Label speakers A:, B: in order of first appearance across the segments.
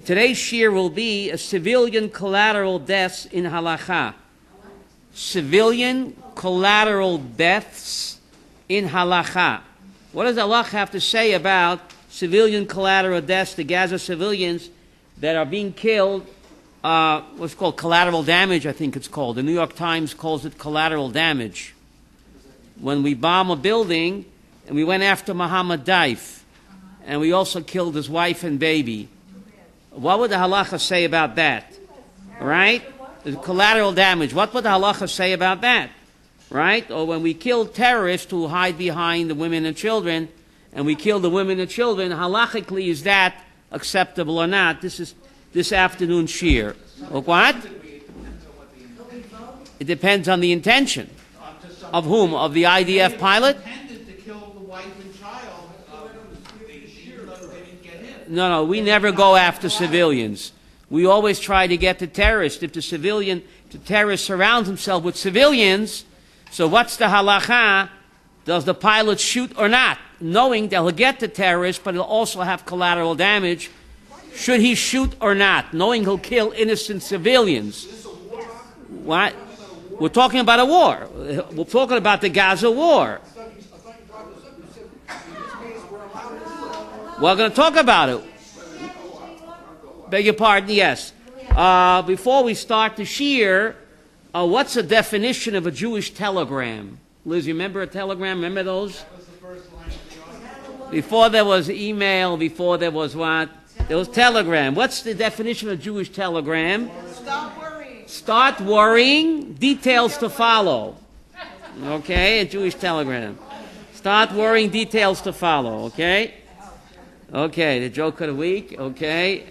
A: Today's shir will be a civilian collateral deaths in Halacha. Civilian collateral deaths in Halacha. What does Allah have to say about civilian collateral deaths, the Gaza civilians that are being killed? What's called collateral damage, I think it's called. The New York Times calls it collateral damage. When we bomb a building, and we went after Muhammad Daif, and we also killed his wife and baby. What would the halacha say about that? Right? The collateral damage. What would the halacha say about that? Right? Or when we kill terrorists who hide behind the women and children, and we kill the women and children, halachically, is that acceptable or not? This is this afternoon's shir. What? It depends on the intention. Of whom? Of the IDF pilot? No, we never go after civilians. We always try to get the terrorist. If the terrorist surrounds himself with civilians, so what's the halacha? Does the pilot shoot or not? Knowing that he'll get the terrorist, but he'll also have collateral damage. Should he shoot or not? Knowing he'll kill innocent civilians. What? We're talking about a war. We're talking about the Gaza war. We're going to talk about it. Beg your pardon, yes. Before we start the shir, what's the definition of a Jewish telegram? Liz, you remember a telegram? Remember those?
B: That was the first line of the
A: before there was email, before there was what? There was telegram. What's the definition of a Jewish telegram?
C: Stop worrying.
A: Start worrying, details to follow. Okay, a Jewish telegram. Start worrying, details to follow, okay? Okay, the joke of the week, okay.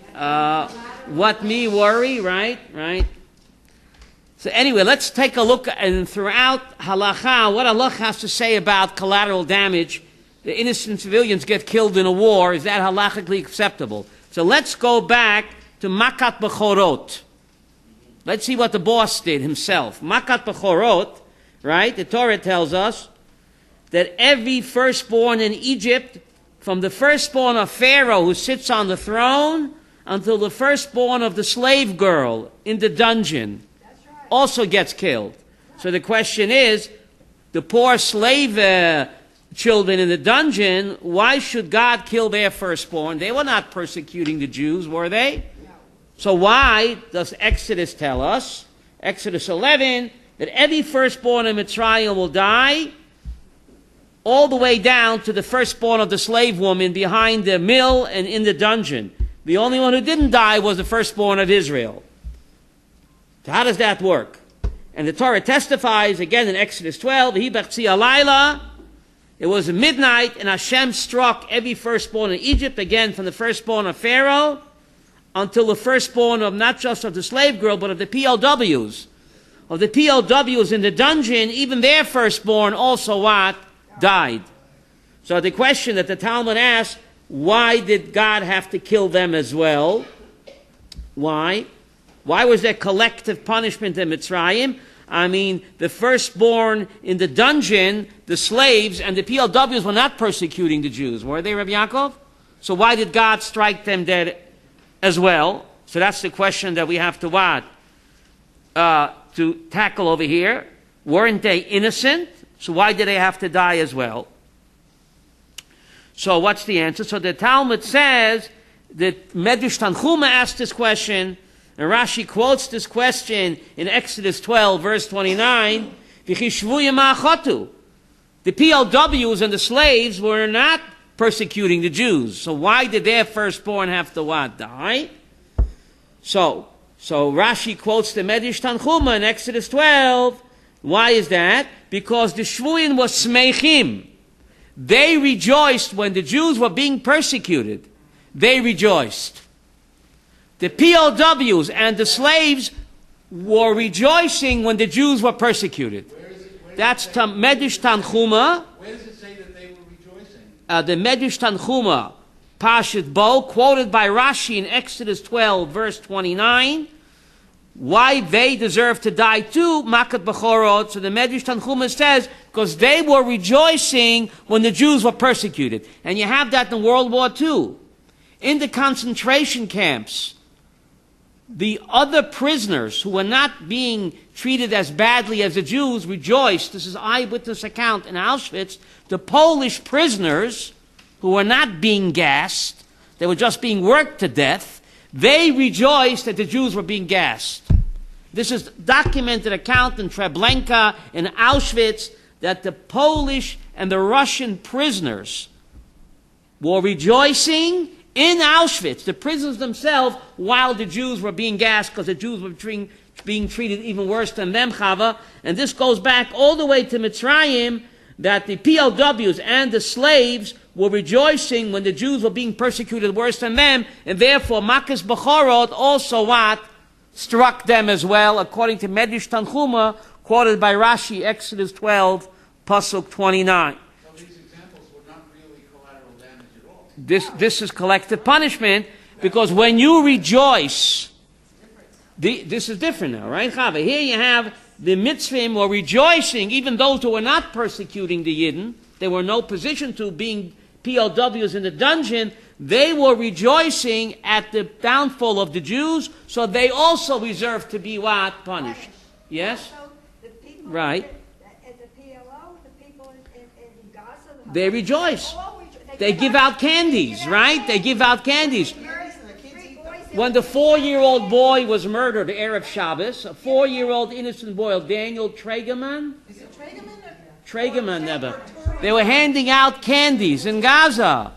A: What me worry, right? So anyway, let's take a look, and throughout Halacha, what Allah has to say about collateral damage. The innocent civilians get killed in a war. Is that halachically acceptable? So let's go back to Makat Bechorot. Let's see what the boss did himself. Makat Bechorot, right? The Torah tells us that every firstborn in Egypt, from the firstborn of Pharaoh who sits on the throne until the firstborn of the slave girl in the dungeon, also gets killed. So the question is, the poor slave children in the dungeon, why should God kill their firstborn? They were not persecuting the Jews, were they? No. So why does Exodus tell us, Exodus 11, that every firstborn in Mitzrayim will die, all the way down to the firstborn of the slave woman behind the mill and in the dungeon? The only one who didn't die was the firstborn of Israel. So how does that work? And the Torah testifies, again in Exodus 12, it was midnight, and Hashem struck every firstborn in Egypt, again from the firstborn of Pharaoh, until the firstborn of not just of the slave girl, but of the POWs. Of the POWs in the dungeon, even their firstborn also what? Died. So the question that the Talmud asks, why did God have to kill them as well? Why? Why was there collective punishment in Mitzrayim? I mean, the firstborn in the dungeon, the slaves, and the POWs were not persecuting the Jews, were they, Rabbi Yaakov? So why did God strike them dead as well? So that's the question that we have to what? To tackle over here. Weren't they innocent? So why did they have to die as well? So what's the answer? So the Talmud says that Medrash Tanchuma asked this question, and Rashi quotes this question in Exodus 12, verse 29, the POWs and the slaves were not persecuting the Jews. So why did their firstborn have to what? Die? So Rashi quotes the Medrash Tanchuma in Exodus 12. Why is that? Because the Shvuim was smeichim. They rejoiced when the Jews were being persecuted. They rejoiced. The POWs and the slaves were rejoicing when the Jews were persecuted. That's Medrash Tanchuma.
B: Where does it say that they were rejoicing?
A: The Medrash Tanchuma, Pashat Bo, quoted by Rashi in Exodus 12, verse 29. Why they deserve to die too, Makat Bechorot. So the Medrash Tanchuma says, because they were rejoicing when the Jews were persecuted. And you have that in World War II. In the concentration camps, the other prisoners who were not being treated as badly as the Jews rejoiced. This is eyewitness account in Auschwitz. The Polish prisoners who were not being gassed, they were just being worked to death, they rejoiced that the Jews were being gassed. This is documented account in Treblinka, in Auschwitz, that the Polish and the Russian prisoners were rejoicing in Auschwitz, the prisoners themselves, while the Jews were being gassed, because the Jews were being treated even worse than them, Chava. And this goes back all the way to Mitzrayim, that the POWs and the slaves were rejoicing when the Jews were being persecuted worse than them, and therefore Makas Bechorot also what? Struck them as well, according to Medrash Tanchuma, quoted by Rashi, Exodus 12, Pasuk 29.
B: So these examples were not really collateral damage at all.
A: This is collective punishment, because when you rejoice, this is different now, right, Chava? Here you have the mitzvahim were rejoicing, even those who were not persecuting the Yidden, they were in no position to, being POWs in the dungeon, they were rejoicing at the downfall of the Jews, so they also deserve to be what? Punished. Yes?
C: So the people
A: Right.
C: at the PLO, the people in Gaza,
A: They rejoice. They give out candies, right? They give out candies. When the 4-year-old boy was murdered, Erev Shabbos, a 4-year-old innocent boy, Daniel Tregeman,
C: Is it Tregeman?
A: Tregeman never. They were handing out candies in Gaza.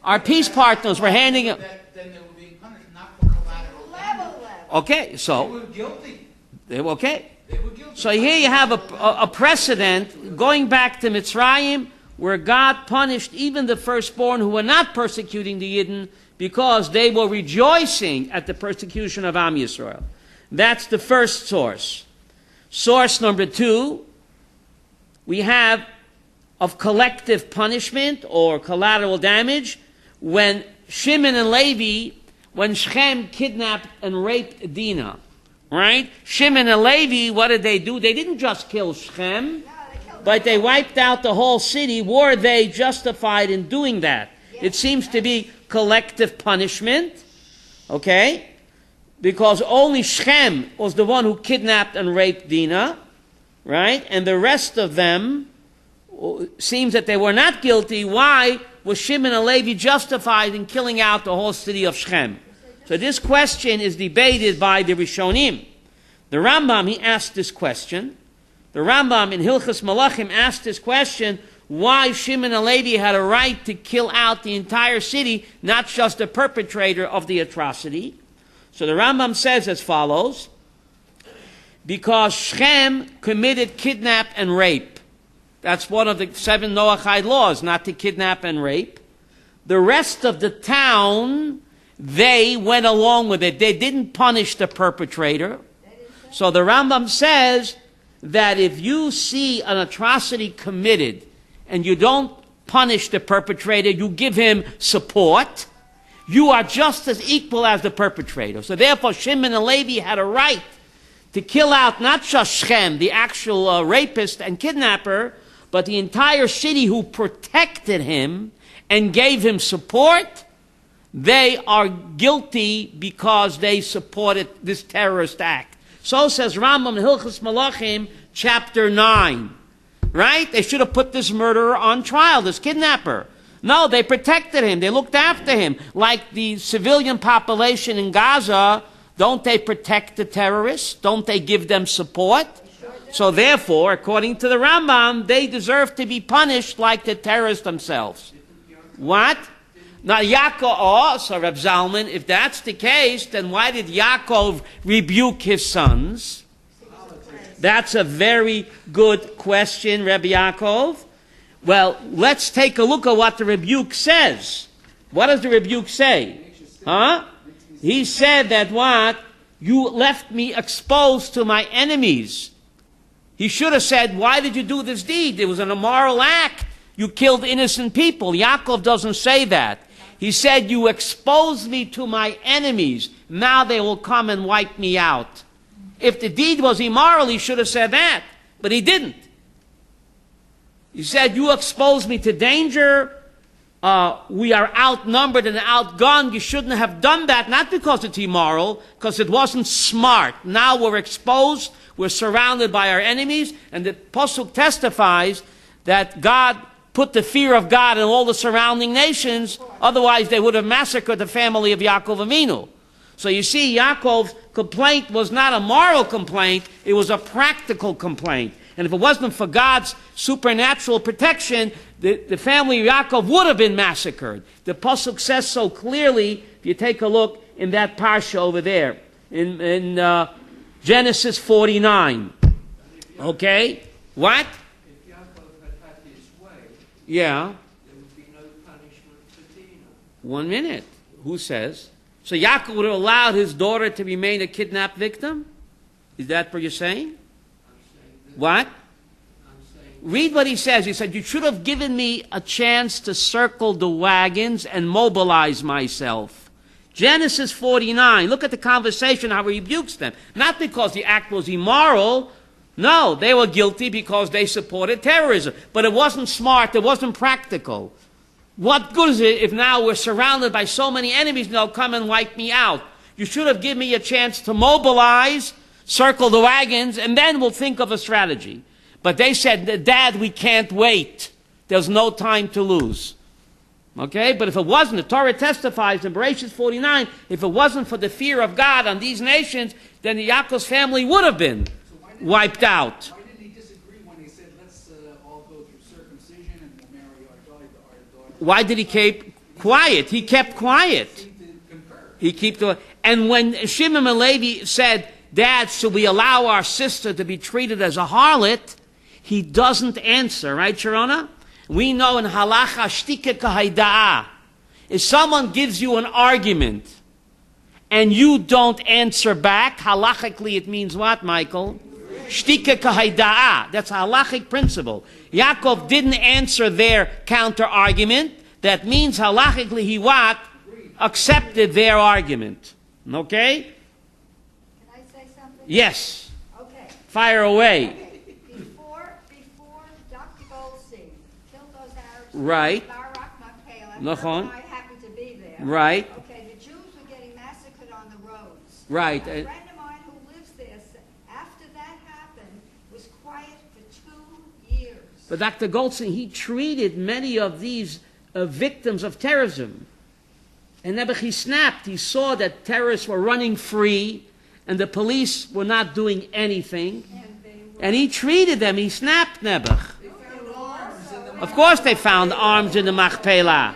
A: Our peace partners were handing out.
B: Then they were being punished, not for collateral damage.
A: Okay,
B: They
A: so
B: were guilty.
A: they were okay.
B: They were guilty.
A: So here you have a precedent going back to Mitzrayim, where God punished even the firstborn who were not persecuting the Yidden, because they were rejoicing at the persecution of Am Yisrael. That's the first source. Source number 2, we have of collective punishment or collateral damage when Shimon and Levi, when Shechem kidnapped and raped Dinah. Right? Shimon and Levi, what did they do? They didn't just kill Shechem, but they wiped out the whole city. Were they justified in doing that? It seems to be collective punishment, okay? Because only Shechem was the one who kidnapped and raped Dinah, right? And the rest of them, seems that they were not guilty. Why was Shimon and Levi justified in killing out the whole city of Shechem? So this question is debated by the Rishonim. The Rambam, he asked this question. The Rambam in Hilchas Malachim asked this question, why Shimon and Levi had a right to kill out the entire city, not just the perpetrator of the atrocity. So the Rambam says as follows, because Shechem committed kidnap and rape. That's one of the 7 Noahide laws, not to kidnap and rape. The rest of the town, they went along with it. They didn't punish the perpetrator. So the Rambam says that if you see an atrocity committed and you don't punish the perpetrator, you give him support, you are just as equal as the perpetrator. So therefore, Shimon and Levi had a right to kill out not just Shechem, the actual rapist and kidnapper, but the entire city who protected him and gave him support. They are guilty because they supported this terrorist act. So says Rambam in Hilchas Malachim, chapter 9. Right? They should have put this murderer on trial, this kidnapper. No, they protected him. They looked after him. Like the civilian population in Gaza, don't they protect the terrorists? Don't they give them support? So therefore, according to the Rambam, they deserve to be punished like the terrorists themselves. What? Now Yaakov, so Reb Zalman, if that's the case, then why did Yaakov rebuke his sons? That's a very good question, Rabbi Yaakov. Well, let's take a look at what the rebuke says. What does the rebuke say? Huh? He said that what? You left me exposed to my enemies. He should have said, why did you do this deed? It was an immoral act. You killed innocent people. Yaakov doesn't say that. He said, you exposed me to my enemies. Now they will come and wipe me out. If the deed was immoral, he should have said that. But he didn't. He said, you exposed me to danger. we are outnumbered and outgunned. You shouldn't have done that, not because it's immoral, because it wasn't smart. Now we're exposed, we're surrounded by our enemies, and the Pasuk testifies that God put the fear of God in all the surrounding nations, otherwise they would have massacred the family of Yaakov Avinu. So you see, Yaakov's complaint was not a moral complaint, it was a practical complaint. And if it wasn't for God's supernatural protection, the family of Yaakov would have been massacred. The Pasuk says so clearly, if you take a look in that parsha over there, in Genesis 49. Okay? What?
D: If Yaakov had his way,
A: Yeah.
D: there would be no punishment for Dinah.
A: 1 minute. Who says? So Yaakov would have allowed his daughter to remain a kidnapped victim? Is that what you're saying?
D: I'm saying that.
A: What?
D: I'm saying
A: Read what he says. He said, you should have given me a chance to circle the wagons and mobilize myself. Genesis 49. Look at the conversation, how he rebukes them. Not because the act was immoral. No, they were guilty because they supported terrorism. But it wasn't smart. It wasn't practical. What good is it if now we're surrounded by so many enemies and they'll come and wipe me out? You should have given me a chance to mobilize, circle the wagons, and then we'll think of a strategy. But they said, Dad, we can't wait. There's no time to lose. Okay? But if it wasn't, the Torah testifies in Bereshit 49, if it wasn't for the fear of God on these nations, then the Yaakov's family would have been wiped out.
B: Why did he disagree when he said, let's all go through circumcision and we'll marry our daughter?
A: Why did he keep quiet? He kept quiet.
B: Seemed to concur.
A: He kept the, and when Shimon and Levi said, Dad, should we allow our sister to be treated as a harlot? He doesn't answer, right, Sharona? We know in Halacha, shtika kahaida'a. If someone gives you an argument and you don't answer back, halachically it means what, Michael? Shtika kahaida'a. That's a halachic principle. Yaakov didn't answer their counter-argument. That means halachically he what? Accepted their argument. Okay?
C: Can I say something?
A: Yes.
C: Okay.
A: Fire away.
C: Okay. Before Dr. Goldstein killed those Arabs,
A: Right.
C: Barak Makpela,
A: Nachon.
C: I happened to be there.
A: Right.
C: Okay, the Jews were getting massacred on the roads.
A: Right.
C: A friend of mine who lives there said after that happened, was quiet for 2 years.
A: But Dr. Goldstein, he treated many of these victims of terrorism. And then he snapped. He saw that terrorists were running free and the police were not doing anything. And he treated them. He snapped Nebuch. Of course they found arms in the Machpelah.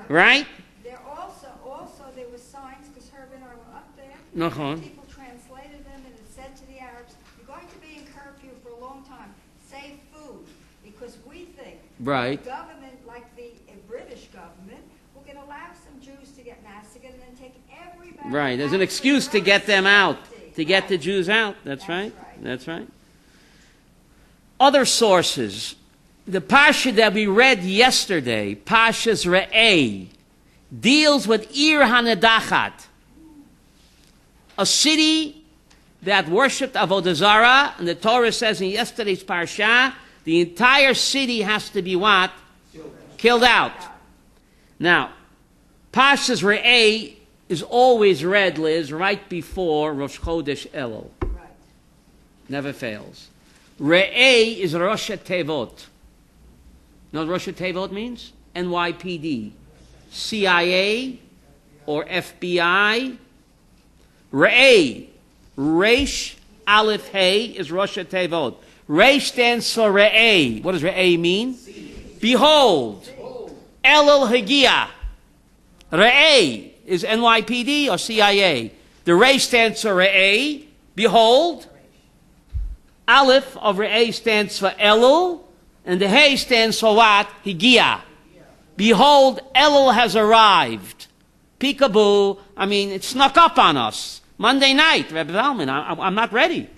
A: Right?
C: There were signs, because Herb and I were up there.
A: Nachon.
C: People translated them and it said to the Arabs, you're going to be in curfew for a long time. Save food. Because we think
A: Right.
C: the government, like the British government, will going to allow some Jews to get massacred and then take everybody
A: Right. There's
C: out
A: an
C: to
A: excuse to
C: their
A: get them out.
C: safety.
A: To get the
C: Right.
A: Jews out. That's
C: That's
A: right.
C: right.
A: That's right. Other sources. The Pasha that we read yesterday, Pasha's Re'eh, deals with Ir Hanedachat, a city that worshipped Avodah Zarah, and the Torah says in yesterday's Parsha, the entire city has to be what? Killed out. Now, Pasha's Re'eh is always read, Liz, right before Rosh Chodesh Elul.
C: Right.
A: Never fails. Re'eh is Rosh Tevot. You know what Rosh Tevot means? NYPD, CIA, or FBI. Re'eh, Reish Aleph Hey is Rosh Tevot. Reish stands for Re'eh. What does Re'eh mean? Behold. Elul Hagia. Re'eh is NYPD or CIA. The Reish stands for Re'eh. Behold. Aleph of Re'eh stands for Elul. And the Hey stands for what? Higia. Behold, Elul has arrived. Peekaboo. I mean, it snuck up on us. Monday night, Rebbe Zalman, I'm not ready.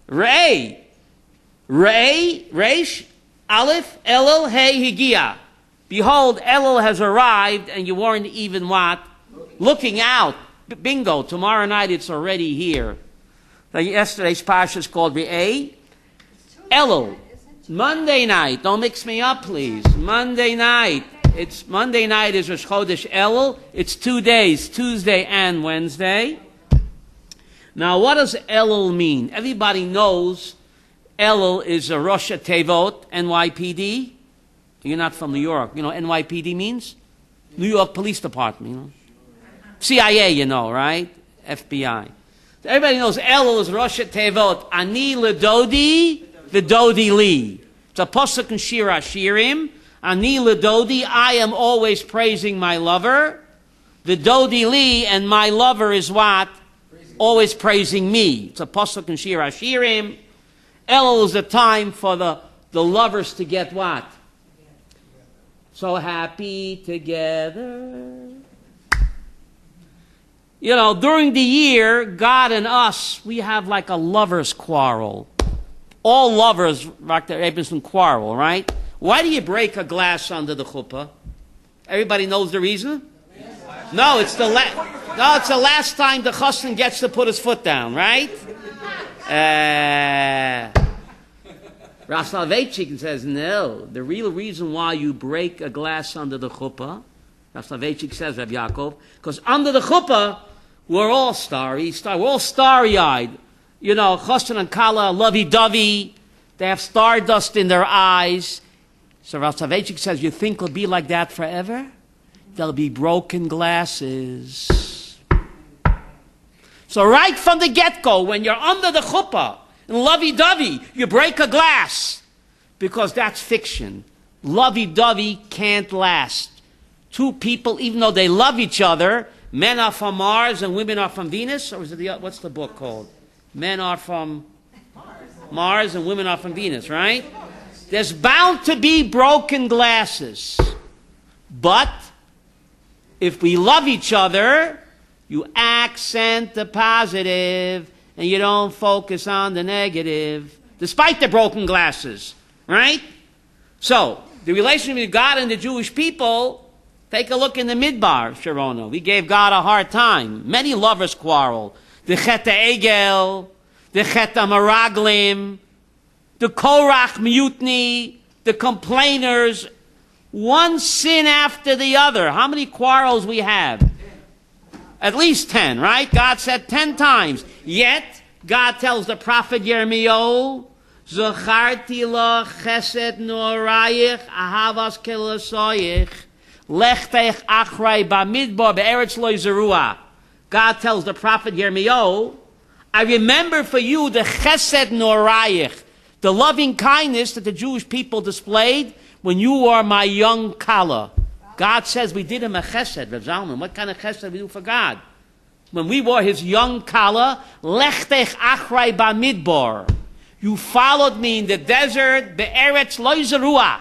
A: Re'eh. Re'eh, Reish, Aleph, Elul, Hey, Higia. Behold, Elul has arrived, and you weren't even what? Looking out. Bingo, tomorrow night it's already here. Yesterday's Pasha is called Re'eh. Elul. Monday night. Don't mix me up, please. Monday night. It's Monday night is Rosh Chodesh Elul. It's 2 days, Tuesday and Wednesday. Now, what does Elul mean? Everybody knows Elul is a Rosh Tevot, NYPD. You're not from New York. You know what NYPD means? New York Police Department, you know. CIA, you know, right? FBI. So everybody knows Elul is Rosh Tevot. Ani ledodi, v'dodi li. It's a pasuk in Shir Hashirim. Ani ledodi, I am always praising my lover. V'dodi li, and my lover is what? Always praising me. It's a pasuk in Shir Hashirim. Elul is a time for the lovers to get what? So happy together. You know, during the year, God and us, we have like a lover's quarrel. All lovers, quarrel, right? Why do you break a glass under the chuppah? Everybody knows the reason? No, it's the last time the chassan gets to put his foot down, right? Ras Soloveitchik says, no, the real reason why you break a glass under the chuppah, Ras Soloveitchik says, Rabbi Yaakov, because under the chuppah, we're all we're all starry-eyed. You know, chassan and kala, lovey-dovey, they have stardust in their eyes. So Ras Soloveitchik says, you think it'll be like that forever? There'll be broken glasses. So right from the get-go, when you're under the chuppah, and lovey-dovey, you break a glass. Because that's fiction. Lovey-dovey can't last. Two people, even though they love each other, men are from Mars and women are from Venus, or is it what's the book called? Men are from Mars and women are from Venus, right? There's bound to be broken glasses. But if we love each other, you accent the positive and you don't focus on the negative, despite the broken glasses, right? So, the relationship between God and the Jewish people, take a look in the Midbar, Sharona. We gave God a hard time. Many lovers quarrel. The Chet Egel, the Chet Maraglim, the Korach mutiny, the complainers, one sin after the other. How many quarrels we have? At least 10, right? God said 10 times. Yet, God tells the prophet Yirmiyahu, Zacharti la chesed norayich ahavas kelasoyich lechtech achrei bamidbar be'eretz lo zerua. God tells the prophet Yirmiyahu, I remember for you the chesed norayich, the loving kindness that the Jewish people displayed when you were my young kala. God says we did him a chesed, Rav Zalman. What kind of chesed did we do for God? When we were his young kala, lechtech achrei bamidbar. You followed me in the desert, be'eretz lo zerua.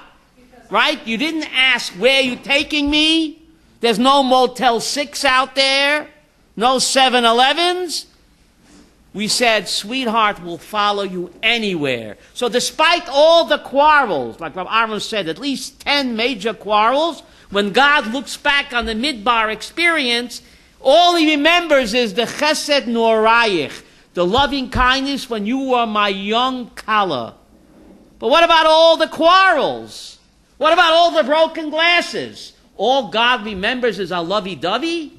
A: Right? You didn't ask, where are you taking me? There's no Motel 6 out there. No 7-Elevens. We said, sweetheart, we'll follow you anywhere. So despite all the quarrels, like Rabbi Aaron said, at least 10 major quarrels, when God looks back on the Midbar experience, all he remembers is the chesed norayich, the loving kindness when you were my young kala. But what about all the quarrels? What about all the broken glasses? All God remembers is our lovey-dovey?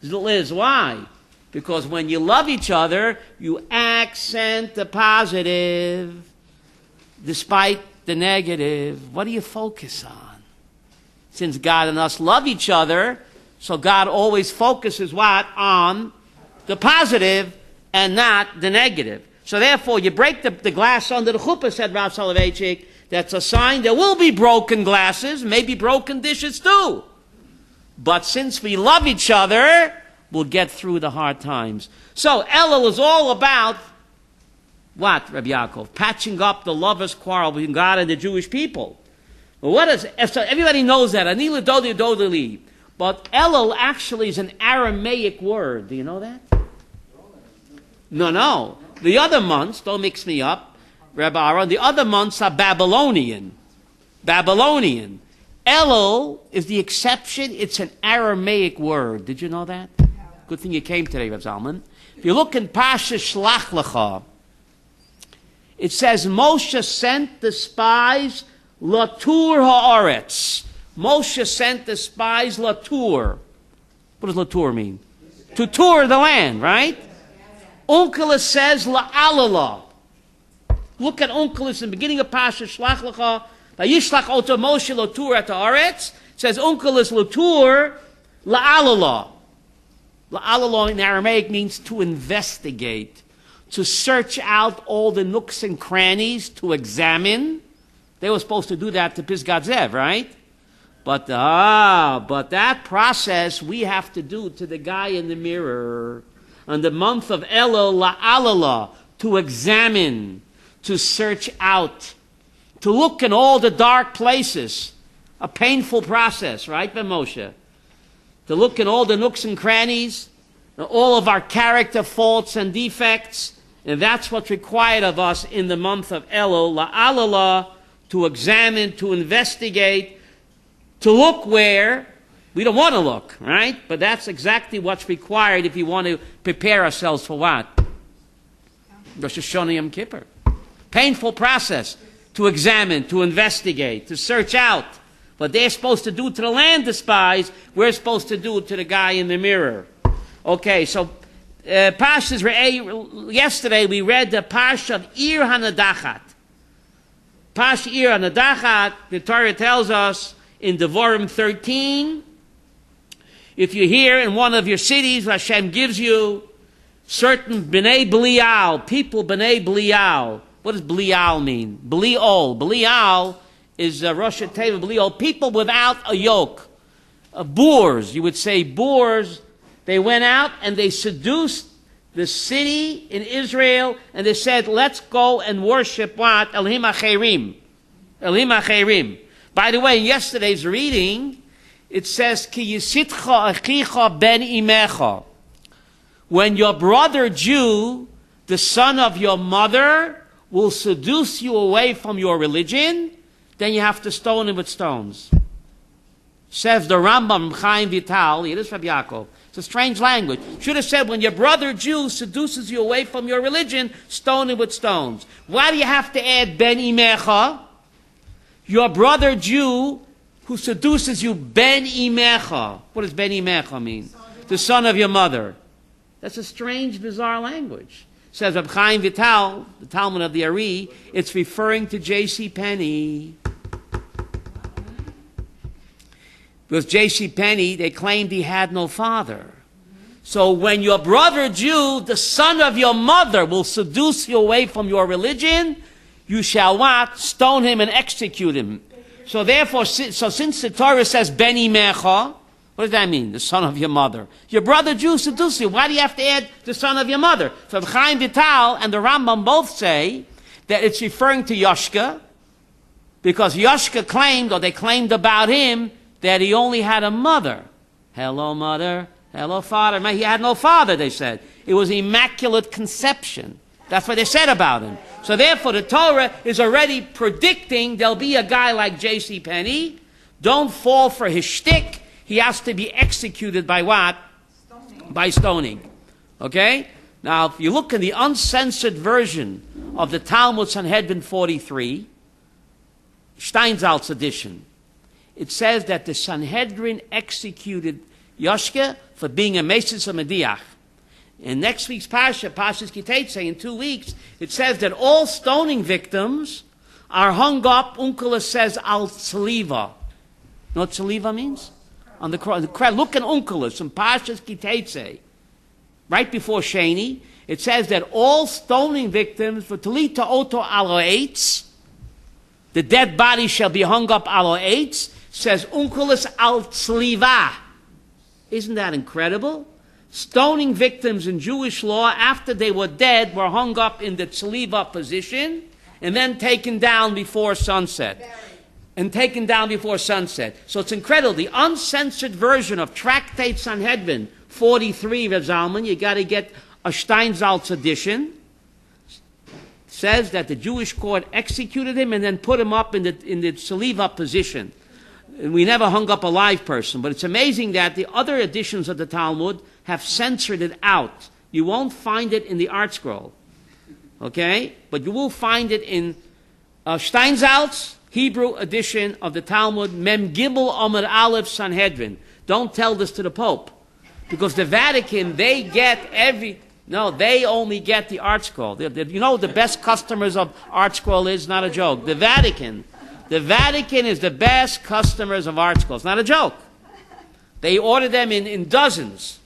A: Liz, why? Because when you love each other, you accent the positive despite the negative. What do you focus on? Since God and us love each other, so God always focuses what? On the positive and not the negative. So therefore, you break the glass under the chuppah, said Rav Soloveitchik. That's a sign there will be broken glasses, maybe broken dishes too. But since we love each other, we'll get through the hard times. So Elul is all about what, Rabbi Yaakov? Patching up the lovers' quarrel between God and the Jewish people. Well, what is, so everybody knows that. Anila dodi dodali. But Elul actually is an Aramaic word. Do you know that? No. The other months, don't mix me up, Rabbi Aaron, the other months are Babylonian. Elul is the exception. It's an Aramaic word. Did you know that? Good thing you came today, Rav Zalman. If you look in Pasha Shlach Lecha, it says Moshe sent the spies Latur Haaretz. Moshe sent the spies Latour. What does Latour mean? To tour the land, right? Onkelos says La'alala. Look at Onkelos in the beginning of Pasha Shlach Lecha. Vayishlach oto Moshe Latour at the Aretz. It says Onkelos Latour La'alala. La'alala in Aramaic means to investigate, to search out all the nooks and crannies, to examine. They were supposed to do that to Pisgat Zev, right? But that process we have to do to the guy in the mirror. On the month of Elul, La'alala, to examine, to search out, to look in all the dark places. A painful process, right, Ben Moshe? To look in all the nooks and crannies, all of our character faults and defects. And that's what's required of us in the month of Elul, La'alala, to examine, to investigate, to look where we don't want to look, right? But that's exactly what's required if you want to prepare ourselves for what? Rosh Hashanah Yom Kippur. Painful process to examine, to investigate, to search out. What they're supposed to do to the land, the spies, we're supposed to do to the guy in the mirror. Okay, so Pashas Re'eh, yesterday we read the Parsha of Ir HaNadachat. Parsha Ir HaNadachat, the Torah tells us in Devarim 13, if you hear in one of your cities, Hashem gives you certain B'nai Belial, people B'nai Belial. What does Belial mean? Belial. Belial is Rosh Teva Belial, people without a yoke. Boors, you would say boors. They went out and they seduced the city in Israel, and they said, let's go and worship what? Elohim HaCherim. Elohim HaCherim. By the way, in yesterday's reading, it says, Ki yisitcha achicha ben imecha. When your brother Jew, the son of your mother, will seduce you away from your religion, then you have to stone him with stones. Says the Rambam Chaim Vital, it is Rabbi Yaakov. It's a strange language. Should have said, when your brother Jew seduces you away from your religion, stone him with stones. Why do you have to add ben imecha? Your brother Jew who seduces you, ben imecha. What does ben imecha mean? The son of your mother. That's a strange, bizarre language. Says Reb Chaim Vital, the Talmud of the Ari, it's referring to J.C. Penney. Because J.C. Penney, they claimed he had no father. So when your brother Jew, the son of your mother, will seduce you away from your religion, you shall what? Stone him and execute him. So therefore, since the Torah says ben imecha, what does that mean? The son of your mother. Your brother Jew seduced you. Why do you have to add the son of your mother? So Chaim Vital and the Rambam both say that it's referring to Yoshka, because Yoshka claimed, or they claimed about him, that he only had a mother. Hello, mother. Hello, father. He had no father, they said. It was immaculate conception. That's what they said about him. So therefore, the Torah is already predicting there'll be a guy like J.C. Penney. Don't fall for his shtick. He has to be executed by what? Stoning. By stoning. Okay? Now, if you look in the uncensored version of the Talmud Sanhedrin 43, Steinsaltz edition, it says that the Sanhedrin executed Yoshke for being a Mesis of Mediach. In next week's Pasha, Pasha's Kitetse, in 2 weeks, it says that all stoning victims are hung up, Onkelos says, al tzaliva. You know what tzaliva means? On the cross. Look at Onkelos in Pasha's Kitetse. Right before Sheni, it says that all stoning victims, for talita oto alo eitz, the dead body shall be hung up alo eitz, says Onkelos al tzaliva. Isn't that incredible? Stoning victims in Jewish law, after they were dead, were hung up in the tzaliva position and then taken down before sunset. And taken down before sunset. So it's incredible. The uncensored version of Tractate Sanhedrin 43, Reb Zalman, you got to get a Steinsaltz edition, says that the Jewish court executed him and then put him up in the tzaliva position. And we never hung up a live person, but it's amazing that the other editions of the Talmud have censored it out. You won't find it in the Art Scroll, okay? But you will find it in Steinsaltz Hebrew edition of the Talmud, Mem Gimel Amud Aleph Sanhedrin. Don't tell this to the Pope. Because the Vatican, they only get the Art Scroll. You know the best customers of Art Scroll is? Not a joke. The Vatican. The Vatican is the best customers of Art Scroll. It's not a joke. They order them in dozens.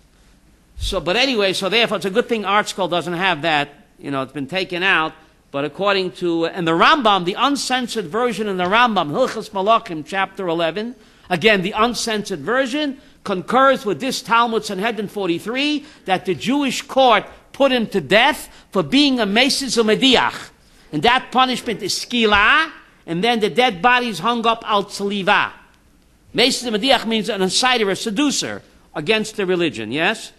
A: But anyway, therefore it's a good thing Art Scroll doesn't have that. It's been taken out. But according to, and the Rambam, the uncensored version in the Rambam, Hilchos Malachim, chapter 11, again, the uncensored version, concurs with this Talmud Sanhedrin 43, that the Jewish court put him to death for being a Mesis Umediach. And that punishment is skila, and then the dead body is hung up al tzaliva. Mesis Umediach means an insider, a seducer, against the religion, yes?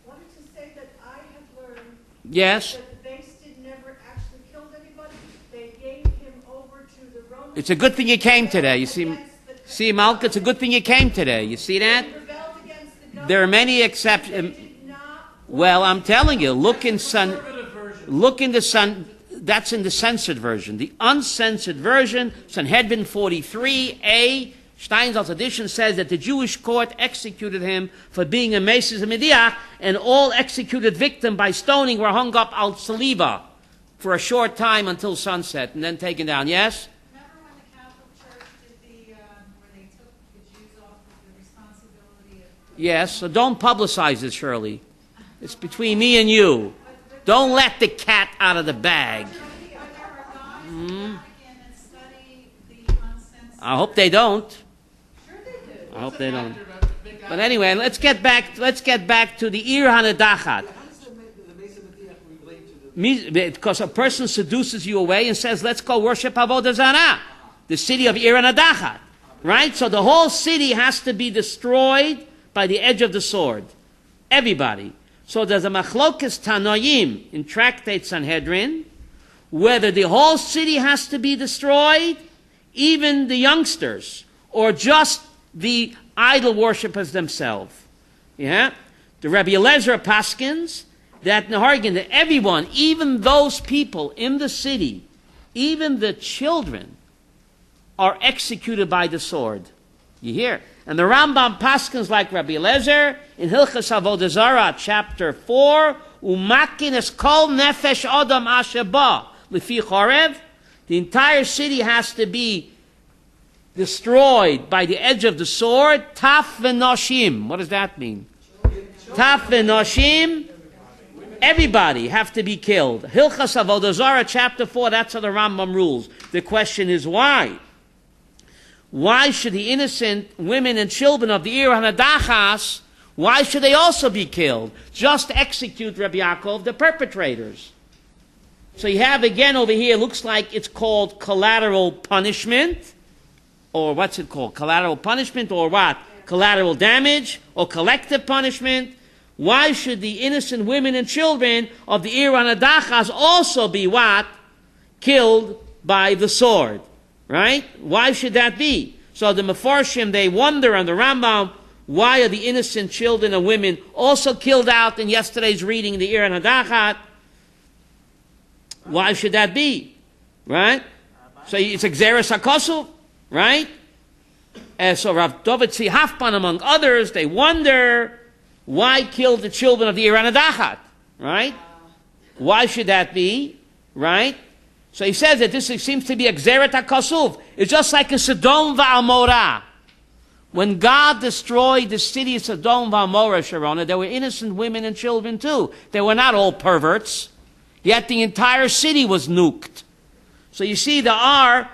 E: I wanted to say that I have learned
A: yes.
E: that the Beis Din never actually killed anybody. They gave him over to the Romans.
A: It's a good thing you came today. You see, Malka, it's a good thing you came today. You see that? There are many exceptions. Well, I'm telling you, look in the Sun. That's in the censored version. The uncensored version, Sanhedrin 43a, Steinsaltz edition, says that the Jewish court executed him for being a Mesis Mediach, and all executed victims by stoning were hung up al saliva for a short time until sunset, and then taken down. Yes?
F: Remember when the Catholic Church did where they took the Jews off of the responsibility of...
A: Yes, so don't publicize it, Shirley. It's between me and you. Don't let the cat out of the bag. I hope they don't. I hope they don't. But anyway, let's get back to the Ir Hanedachat. Because a person seduces you away and says, let's go worship Avodah Zarah, the city of Ir Hanedachat. Right? So the whole city has to be destroyed by the edge of the sword. Everybody. So there's a machlokes Tanoim in Tractate Sanhedrin, whether the whole city has to be destroyed, even the youngsters, or just the idol worshippers themselves. Yeah? The Rabbi Eliezer paskins that Nehargin, that everyone, even those people in the city, even the children, are executed by the sword. You hear? And the Rambam paskins like Rabbi Eliezer in Hilchos Avodah Zarah, chapter 4, Umakin es kol nefesh adam asher ba lefi chorev. The entire city has to be destroyed by the edge of the sword. Taf v'noshim. What does that mean? Taf v'noshim. Everybody have to be killed. Hilchos Avodah Zarah, chapter 4, that's how the Rambam rules. The question is why? Why should the innocent women and children of the Ir Hanedachas, why should they also be killed? Just execute, Rabbi Yaakov, the perpetrators. So you have again over here, looks like it's called collateral punishment. Or what's it called? Collateral punishment or what? Collateral damage or collective punishment. Why should the innocent women and children of the Ir Hanedachas also be what? Killed by the sword. Right? Why should that be? So the Mefarshim, they wonder on the Rambam, why are the innocent children and women also killed out in yesterday's reading in the Ir Hanedachat? Why should that be? Right? So it's a Gzeres HaKosov, right? And so Rav David Tzvi Hafman, among others, they wonder why kill the children of the Ir Hanedachat, right? Why should that be? Right? So he says that this seems to be a Gzeret HaKasuv. It's just like in Sodom v'Amorah. When God destroyed the city of Sodom v'Amorah, Sharona, there were innocent women and children too. They were not all perverts. Yet the entire city was nuked. So you see, there are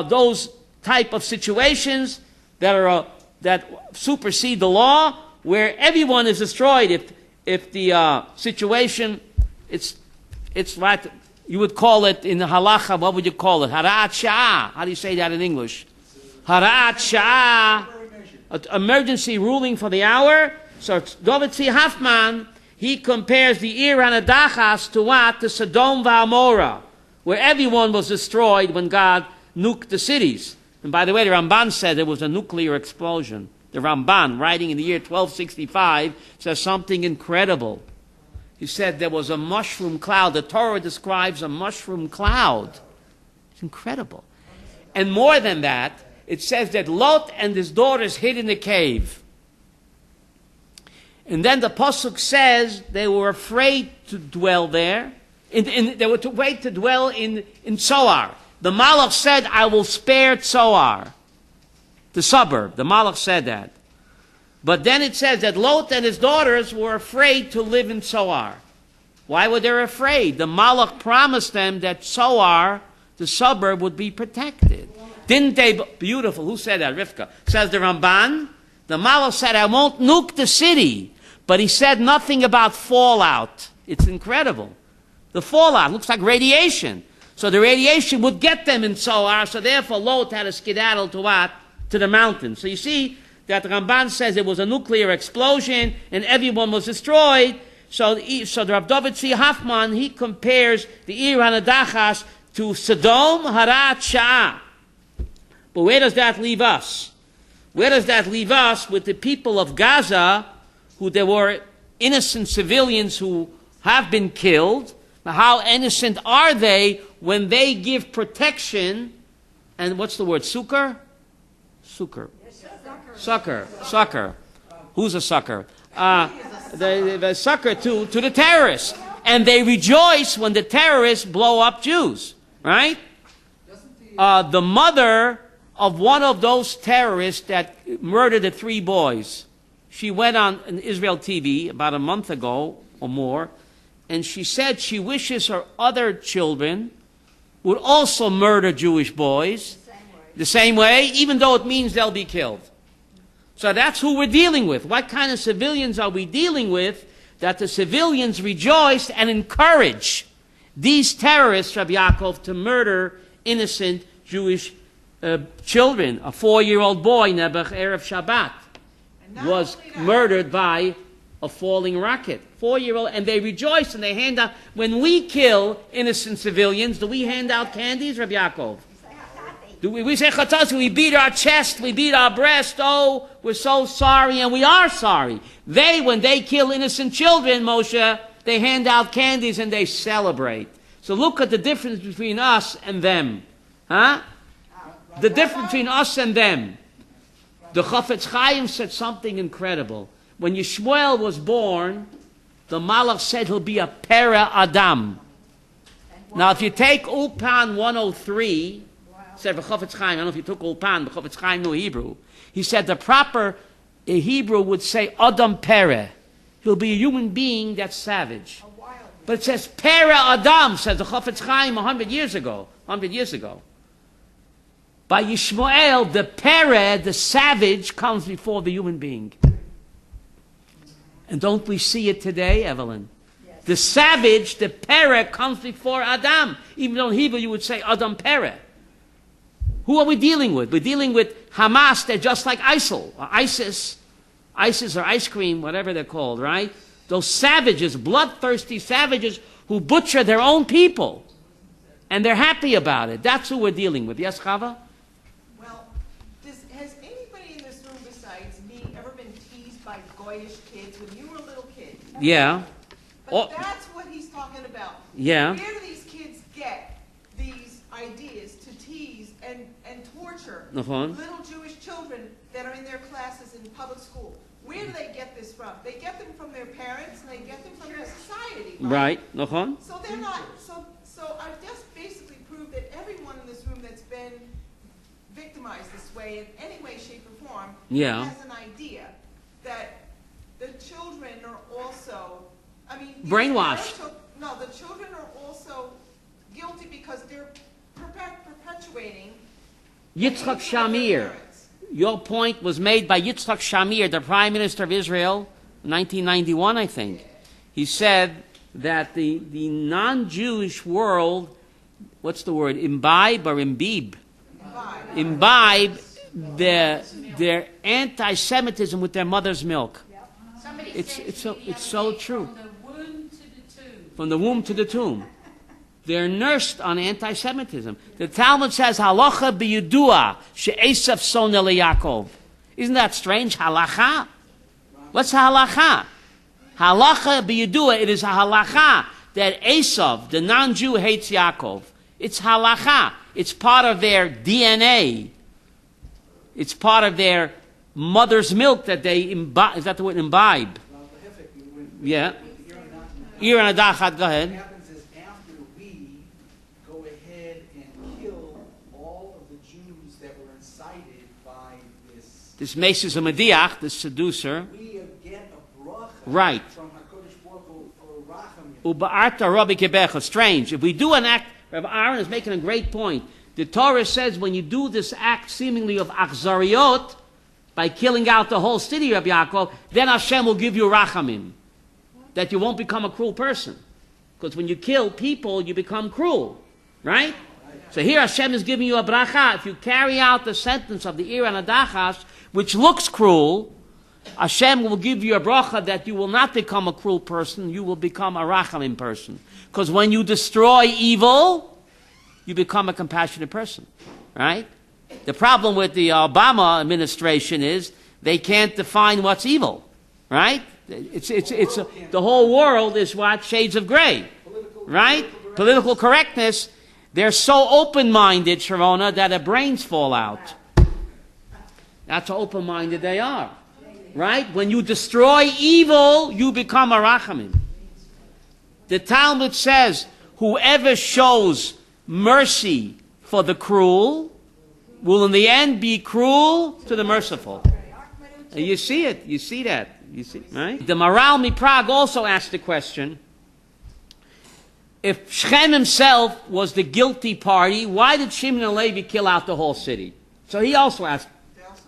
A: those type of situations that supersede the law, where everyone is destroyed. If the situation, it's like, you would call it in the halacha, what would you call it? Hara'at sha'ah. How do you say that in English? Hara'at sha'ah. Emergency ruling for the hour. So David Tzvi Hafman, he compares the Ir Hanedachas to what? To Sodom v'Amorah, where everyone was destroyed when God nuked the cities. And by the way, the Ramban said there was a nuclear explosion. The Ramban, writing in the year 1265, says something incredible. He said there was a mushroom cloud. The Torah describes a mushroom cloud. It's incredible. And more than that, it says that Lot and his daughters hid in the cave. And then the pasuk says they were afraid to dwell there. They were afraid to dwell in Tzoar. The Malach said, I will spare Tzoar, the suburb. The Malach said that. But then it says that Lot and his daughters were afraid to live in Tzoar. Why were they afraid? The Malach promised them that Tzoar, the suburb, would be protected. Didn't they? Beautiful. Who said that? Rivka. Says the Ramban. The Malach said, I won't nuke the city. But he said nothing about fallout. It's incredible. The fallout looks like radiation. So the radiation would get them in Tzoar, so therefore Lot had to skedaddle to what? To the mountains. So you see that the Ramban says it was a nuclear explosion and everyone was destroyed. So the Rav David Tzvi Hoffman, he compares the Ir HaNadachas to Sodom, Harat, Sha'ah. But where does that leave us? Where does that leave us with the people of Gaza, who there were innocent civilians who have been killed? How innocent are they when they give protection? And what's the word? Succor? Succor. Succor. Who's a succor? The succor to the terrorists. And they rejoice when the terrorists blow up Jews. Right? The mother of one of those terrorists that murdered the 3 boys, she went on Israel TV about a month ago or more, and she said she wishes her other children would also murder Jewish boys the same way, even though it means they'll be killed. So that's who we're dealing with. What kind of civilians are we dealing with that the civilians rejoice and encourage these terrorists, Rabbi Yaakov, to murder innocent Jewish children? A 4-year-old boy, Nebuch, Erev Shabbat, was murdered by a falling rocket. 4-year-old, and they rejoice and they hand out. When we kill innocent civilians, do we hand out candies, Rabbi Yaakov? Do we say chatzos? We beat our chest, we beat our breast. Oh, we're so sorry, and we are sorry. They, when they kill innocent children, Moshe, they hand out candies and they celebrate. So look at the difference between us and them. Huh? The difference between us and them. The Chafetz Chaim said something incredible. When Yishmael was born, the Malach said he'll be a Pera Adam. Now, if you take Ulpan 103, said Chafetz Chaim, I don't know if you took Ulpan, but Chafetz Chaim knew Hebrew. He said the proper Hebrew would say Adam Pere. He'll be a human being that's savage. But it says Pera Adam, says the Chafetz Chaim 100 years ago. By Yishmael, the Pere, the savage, comes before the human being. And don't we see it today, Evelyn? Yes. The savage, the Pere, comes before Adam. Even though in Hebrew you would say Adam Pere. Who are we dealing with? We're dealing with Hamas. They're just like ISIL, or ISIS or ice cream, whatever they're called, right? Those savages, bloodthirsty savages who butcher their own people. And they're happy about it. That's who we're dealing with. Yes, Chava?
G: Well, has anybody in this room besides me ever been teased by goyish kids when you were a little kid?
A: Yeah.
G: But that's what he's talking about.
A: Yeah.
G: Where do these kids get these ideas to tease and torture little Jewish children that are in their classes in public school? Where do they get this from? They get them from their parents, and they get them from their society. Right. So they're not. So I've just basically proved that everyone in this room that's been victimized this way in any way, shape, or form has an idea that the children are also. I mean,
A: brainwashed.
G: The children are also guilty because they're perpetuating.
A: Yitzchak Shamir. Your point was made by Yitzchak Shamir, the Prime Minister of Israel, 1991, I think. He said that the non-Jewish world, what's the word, imbibe their anti-Semitism with their mother's milk. It's so true. From the womb to the tomb. They're nursed on anti-Semitism. The Talmud says, Halacha b'yudua she'esav sonel Yaakov. Isn't that strange? Halacha? What's halacha? Halacha b'yudua, it is a halacha that Esav, the non-Jew, hates Yaakov. It's halacha. It's part of their DNA. It's part of their mother's milk that they imbibe. Is that the word imbibe? Yeah. Ir and Adachat, go ahead.
B: What happens is after we go ahead and kill all of the Jews that were incited by
A: This Meses Mediach, the seducer.
B: we get a bracha
A: Right.
B: from HaKadosh Baruch Hu for Rachamim.
A: Uba'arta Rabbi Kebecha. Strange. If we do an act, Rabbi Aaron is making a great point. The Torah says when you do this act seemingly of achzariot, by killing out the whole city, Rabbi Yaakov, then Hashem will give you rachamim. That you won't become a cruel person. Because when you kill people, you become cruel. Right? So here Hashem is giving you a bracha. If you carry out the sentence of the Ir and Adachas, which looks cruel, Hashem will give you a bracha that you will not become a cruel person, you will become a rachamim person. Because when you destroy evil, you become a compassionate person. Right? The problem with the Obama administration is they can't define what's evil. Right? The whole world is what? Shades of gray. Right? Political correctness. They're so open-minded, Sharona, that their brains fall out. That's how open-minded they are. Right? When you destroy evil, you become a rachamim. The Talmud says, whoever shows mercy for the cruel will in the end be cruel to the merciful. And you see it. You see that. You see, right? The Maral Miprag also asked the question, if Shechem himself was the guilty party, why did Shimon and Levi kill out the whole city? So he also asked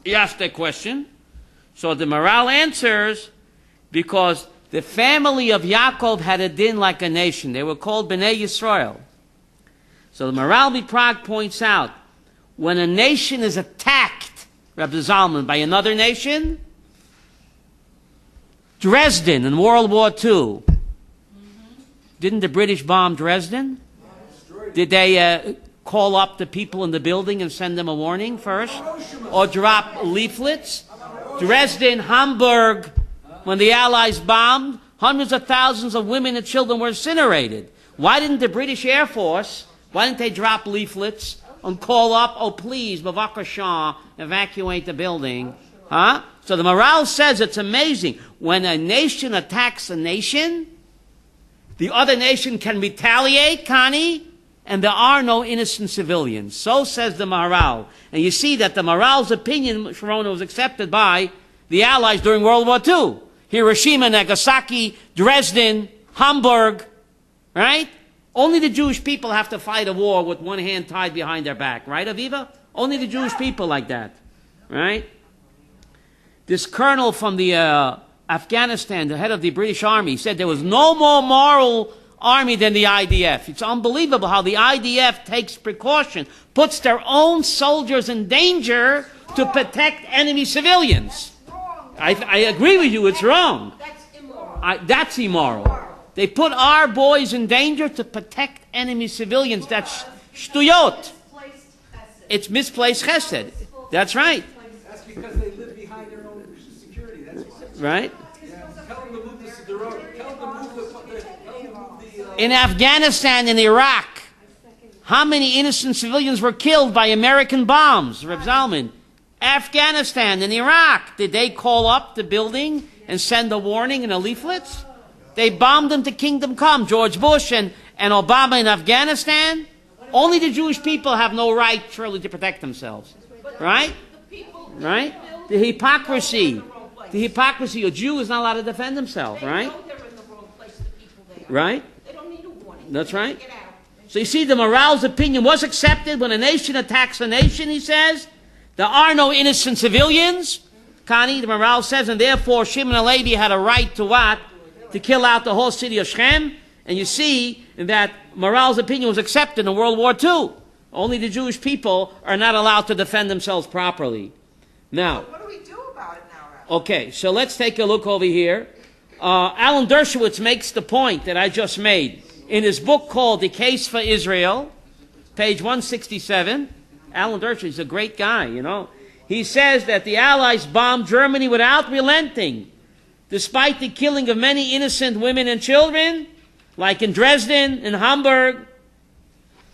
A: that question. So the Maral answers, because the family of Yaakov had a din like a nation. They were called Bnei Yisrael. So the Maral Miprag points out, when a nation is attacked, Rabbi Zalman, by another nation, Dresden in World War II, didn't the British bomb Dresden? Did they call up the people in the building and send them a warning first? Or drop leaflets? Dresden, Hamburg, when the Allies bombed, hundreds of thousands of women and children were incinerated. Why didn't the British Air Force, why didn't they drop leaflets and call up, oh please, Bavakasha, evacuate the building? Huh? So the Maral says it's amazing. When a nation attacks a nation, the other nation can retaliate, Connie, and there are no innocent civilians. So says the Maral. And you see that the Maral's opinion, Sharona, was accepted by the Allies during World War II. Hiroshima, Nagasaki, Dresden, Hamburg, right? Only the Jewish people have to fight a war with one hand tied behind their back, right, Aviva? Only the Jewish people like that, right? This colonel from the Afghanistan, the head of the British Army, said there was no more moral army than the IDF. It's unbelievable how the IDF takes precaution, puts their own soldiers in danger to protect enemy civilians. I agree with you, it's wrong.
G: That's immoral.
A: That's immoral. They put our boys in danger to protect enemy civilians. That's shtuyot. It's misplaced chesed. That's right.
B: That's because they live behind their own security. That's why.
A: Right?
B: Yeah. Tell them to move the road. Tell them to move the
A: In Afghanistan and Iraq, how many innocent civilians were killed by American bombs, Reb Zalman? Afghanistan and Iraq, did they call up the building and send a warning and a leaflets? They bombed them to kingdom come. George Bush and Obama in Afghanistan. Only the Jewish people have no right, surely, to protect themselves. Right? Right? The hypocrisy. The hypocrisy. A Jew is not allowed to defend himself. Right? Right? That's right. So you see, the Moral's opinion was accepted when a nation attacks a nation, he says. There are no innocent civilians. Connie, the Moral says, and therefore Shimon and Levi had a right to what? To kill out the whole city of Shechem. And you see that Moral's opinion was accepted in World War II. Only the Jewish people are not allowed to defend themselves properly. Now,
G: What do we do about it now, Rabbi?
A: okay, so let's take a look over here. Alan Dershowitz makes the point that I just made in his book called The Case for Israel, page 167. Alan Dershowitz is a great guy, you know. He says that the Allies bombed Germany without relenting, despite the killing of many innocent women and children, like in Dresden and Hamburg.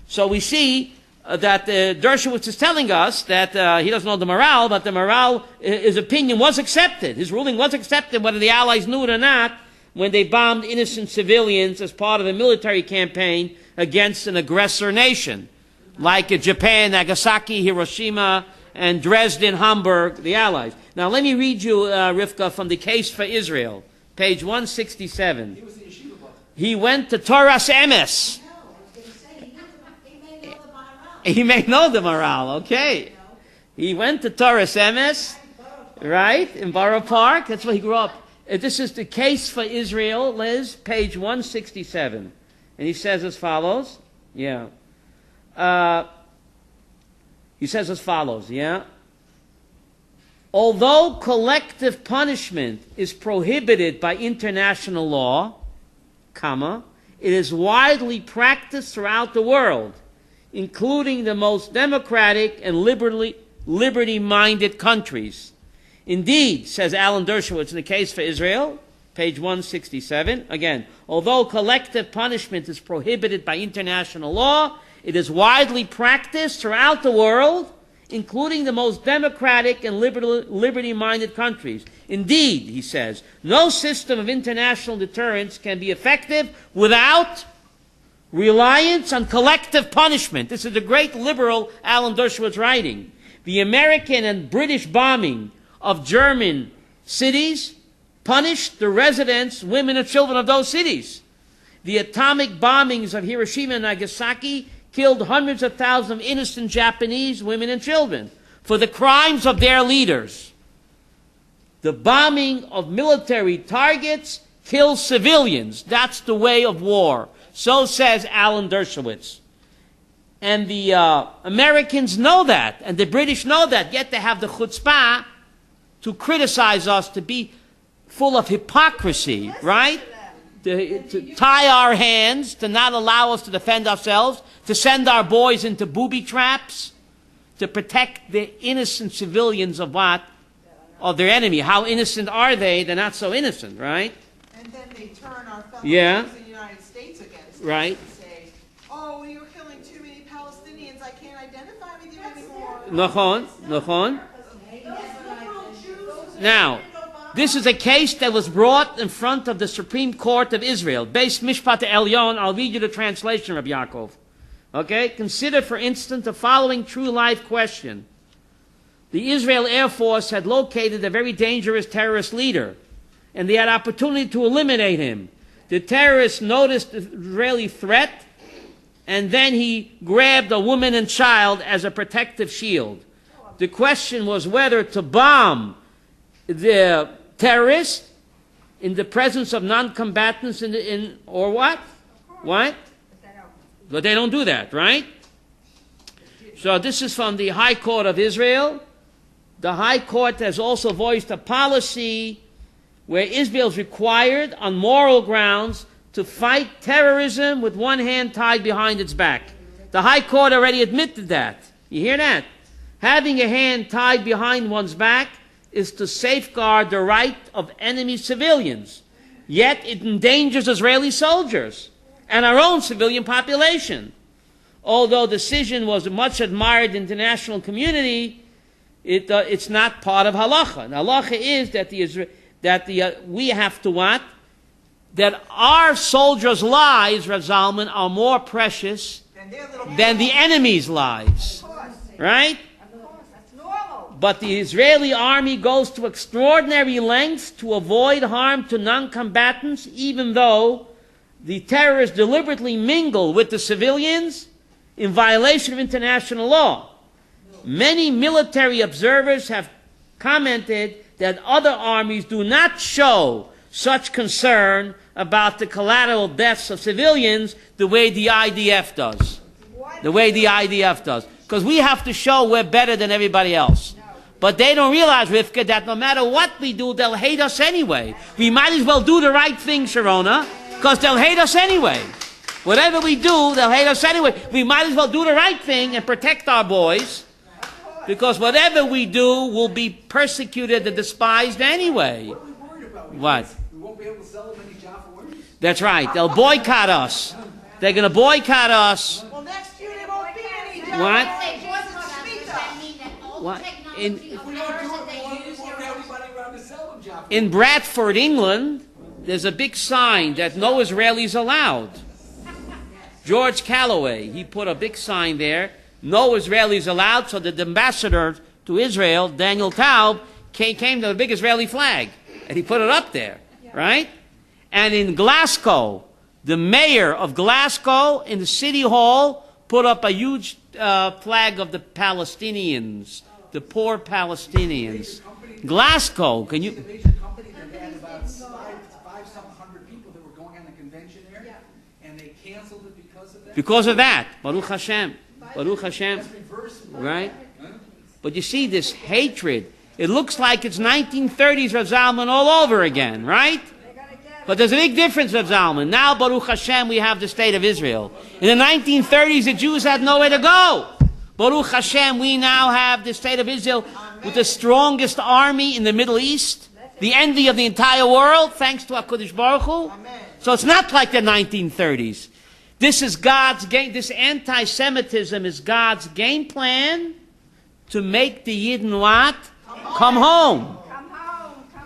A: So we see Dershowitz is telling us that he doesn't know the morale, but the morale, his opinion was accepted. His ruling was accepted, whether the Allies knew it or not, when they bombed innocent civilians as part of a military campaign against an aggressor nation, like Japan, Nagasaki, Hiroshima, and Dresden, Hamburg, the Allies. Now let me read you, Rivka, from the Case for Israel, page 167.
B: He was the yeshiva brother.
A: He went to Torah's Emes. He may know the morale, okay. He went to Torah's Emes, right, in Borough Park. That's where he grew up. This is the Case for Israel, Liz, page 167. And he says as follows, yeah. He says as follows, yeah. Although collective punishment is prohibited by international law, comma, it is widely practiced throughout the world, including the most democratic and liberty-minded countries. Indeed, says Alan Dershowitz in the Case for Israel, page 167, again, although collective punishment is prohibited by international law, it is widely practiced throughout the world, including the most democratic and liberty-minded countries. Indeed, he says, no system of international deterrence can be effective without reliance on collective punishment. This is the great liberal Alan Dershowitz writing. The American and British bombing of German cities punished the residents, women, and children of those cities. The atomic bombings of Hiroshima and Nagasaki killed hundreds of thousands of innocent Japanese women and children for the crimes of their leaders. The bombing of military targets kills civilians. That's the way of war. So says Alan Dershowitz. And the Americans know that, and the British know that, yet they have the chutzpah to criticize us, to be full of hypocrisy, right? To tie our hands, to not allow us to defend ourselves, to send our boys into booby traps, to protect the innocent civilians of what? Of their enemy. How innocent are they? They're not so innocent, right?
G: And then they turn our fellow
A: Yeah.
G: Jews in the United States against us
A: Right.
G: and say, oh, you're killing too many Palestinians, I can't identify with you anymore.
A: Nachon. Now, this is a case that was brought in front of the Supreme Court of Israel. Beis Mishpat Elyon. I'll read you the translation, Rabbi Yaakov. Okay? Consider, for instance, the following true life question. The Israel Air Force had located a very dangerous terrorist leader, and they had opportunity to eliminate him. The terrorist noticed the Israeli threat, and then he grabbed a woman and child as a protective shield. The question was whether to bomb the terrorist in the presence of non-combatants or what? What? But they don't do that, right? So this is from the High Court of Israel. The High Court has also voiced a policy where Israel is required on moral grounds to fight terrorism with one hand tied behind its back. The High Court already admitted that. You hear that? Having a hand tied behind one's back is to safeguard the right of enemy civilians. Yet it endangers Israeli soldiers and our own civilian population. Although the decision was a much admired international community, it's not part of halacha. And halacha is that we have to what? That our soldiers' lives, Rav Zalman, are more precious than the enemy's lives. Right? But the Israeli army goes to extraordinary lengths to avoid harm to non-combatants, even though the terrorists deliberately mingle with the civilians in violation of international law. Many military observers have commented that other armies do not show such concern about the collateral deaths of civilians the way the IDF does. The way the IDF does. Because we have to show we're better than everybody else. But they don't realize, Rivka, that no matter what we do, they'll hate us anyway. We might as well do the right thing, Sharona, because they'll hate us anyway. Whatever we do, they'll hate us anyway. We might as well do the right thing and protect our boys, because whatever we do will be persecuted and despised anyway.
B: What are we worried about?
A: What?
B: We won't be able to sell them any Jaffa worms.
A: That's right. They'll boycott us. They're going to boycott us.
G: Well, next year there won't be any
A: What?
C: They bought the does that mean that all
A: What?
C: the technology
B: If
C: of
B: we don't
C: ours
B: do
C: that
B: it,
C: they
B: we
C: use
B: won't
C: are
B: have anybody around to sell them, Jeff.
A: In Bradford, England, there's a big sign that no Israelis allowed. George Calloway, he put a big sign there, no Israelis allowed, so the ambassador to Israel, Daniel Taub, came to the big Israeli flag, and he put it up there, right? And in Glasgow, the mayor of Glasgow in the city hall put up a huge flag of the Palestinians, the poor Palestinians. Glasgow, can
B: The
A: you?
B: major company that had about five-some hundred people that were going on a convention there, and they canceled it because of that.
A: Because of that, Baruch Hashem, Baruch Hashem,
B: That's reverse.
A: right? But you see this hatred. It looks like it's 1930s Rav Zalman all over again, right? But there's a big difference, Rav Zalman. Now, Baruch Hashem, we have the state of Israel. In the 1930s, the Jews had nowhere to go. Baruch Hashem, we now have the state of Israel with the strongest army in the Middle East, the envy of the entire world, thanks to HaKadosh Baruch Hu. So it's not like the 1930s. This is God's game. This anti-Semitism is God's game plan to make the Yidden what? Come home.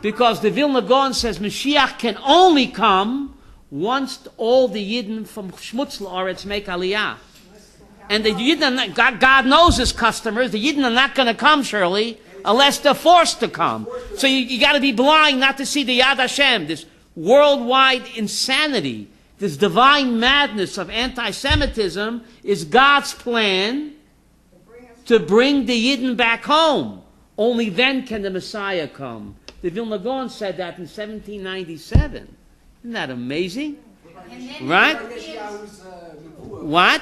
A: Because the Vilna Gaon says Mashiach can only come once all the Yidden from Shmutz La'aretz make Aliyah. And the Yidden, God knows his customers. The Yidden are not going to come, Shirley, unless they're forced to come. So you got to be blind not to see the Yad Hashem, this worldwide insanity, this divine madness of anti-Semitism is God's plan to bring the Yidden back home. Only then can the Messiah come. The Vilna Gaon said that in 1797. Isn't that amazing? Right? What?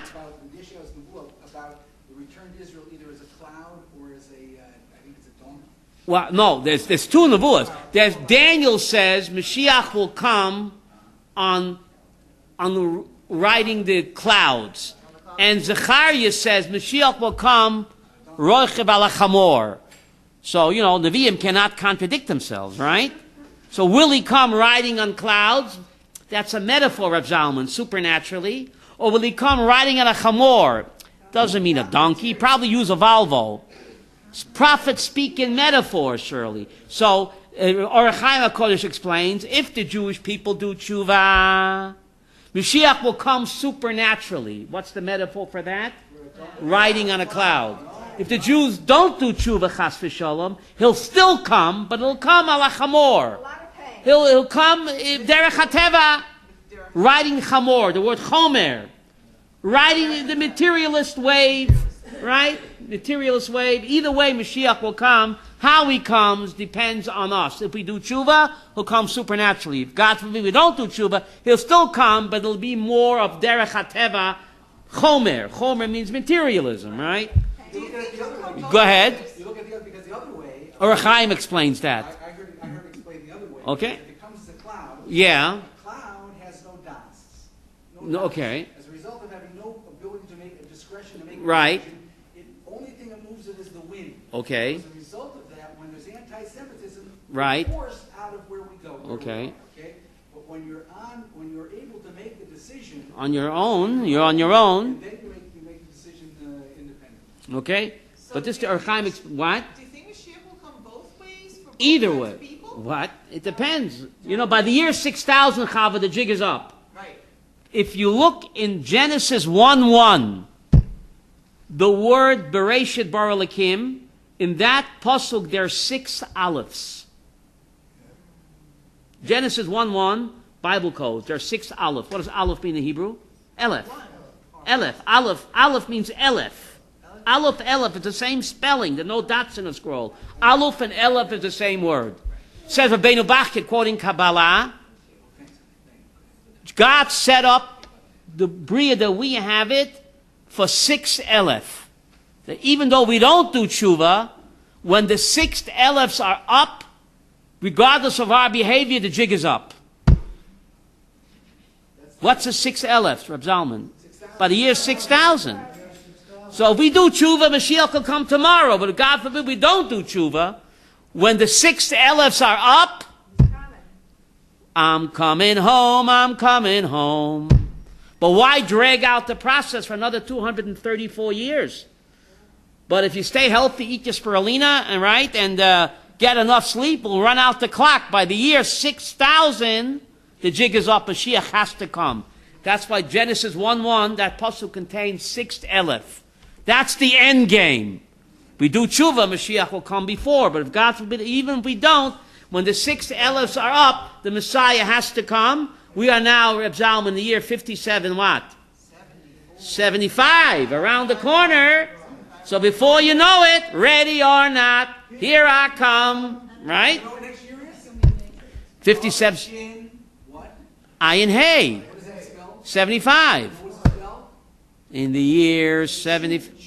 B: About the return to Israel either as a cloud or as a, I think it's a donkey.
A: Well, no, there's two nevuahs. There's Daniel says Mashiach will come on riding the clouds, and Zechariah says Mashiach will come roichev ala chamor. So Nevi'im cannot contradict themselves, right? So will he come riding on clouds? That's a metaphor of Zalman, supernaturally. Or will he come riding on a chamor? Doesn't mean a donkey. Probably use a Volvo. Prophets speak in metaphors, surely. So, Orach Chaim HaKodesh explains, if the Jewish people do tshuva, Mashiach will come supernaturally. What's the metaphor for that? Riding on a cloud. If the Jews don't do tshuva, chas v'shalom, he'll still come, but he'll come ala chamor. He'll come derech hateva, riding chamor, the word chomer, riding the materialist wave, right? Materialist wave. Either way, Mashiach will come. How he comes depends on us. If we do tshuva, he'll come supernaturally. If God forbid we don't do tshuva, he'll still come, but it'll be more of derech hateva, chomer. Chomer means materialism, right? Go ahead.
B: You look at the other, because the other way.
A: Orach Chaim explains that.
B: I heard it explained the other way.
A: Okay.
B: If it comes as a cloud.
A: Yeah.
B: A cloud has no dots.
A: No, okay.
B: As a result of having no ability to make a discretion to make a
A: Right.
B: decision, the only thing that moves it is the wind.
A: Okay.
B: As a result of that, when there's anti-Semitism,
A: Right.
B: we're forced out of where we go.
A: Okay.
B: Okay. But when you're able to make the decision
A: On your own, you're on your own.
B: then you make the decision independently.
A: Okay. But this the Orach Chaim what?
G: Do you think Mashiach will come both ways for both
A: Either
G: kinds
A: way.
G: of people?
A: What? It depends. By the year 6000, Chava, the jig is up.
G: Right.
A: If you look in Genesis 1:1, the word Bereshit Bara Elokim, in that pasuk there are 6 aleph. Genesis 1:1, Bible code, there are 6 aleph. What does aleph mean in Hebrew? Elef. Elef. Aleph means elef. Aleph, it's the same spelling. There are no dots in the scroll. Aleph and elef is the same word. Says Rabbeinu Bachit, quoting Kabbalah, God set up the Bria that we have it for 6 elef. That even though we don't do tshuva, when the 6 elefs are up, regardless of our behavior, the jig is up. What's the 6 elefs, Reb Zalman? By the year 6000. So if we do tshuva, Mashiach will come tomorrow. But if God forbid we don't do tshuva, when the 6 elefs are up, I'm coming home. But why drag out the process for another 234 years? But if you stay healthy, eat your spirulina, and right, and get enough sleep, we'll run out the clock. By the year 6,000, the jig is up. Mashiach has to come. That's why Genesis 1:1, that pasuk contains 6,000. That's the end game. We do tshuva, Mashiach will come before. But if God forbid, even if we don't, when the 6,000 are up, the Messiah has to come. We are now, Reb Zalman, in the year 57, what? 75, around the corner. So before you know it, ready or not, here I come. Right?
B: You know what next year is?
A: 57.
B: In what?
A: Ayin Hay.
B: What does that spell?
A: 75.
B: What does it spell?
A: In the year 70.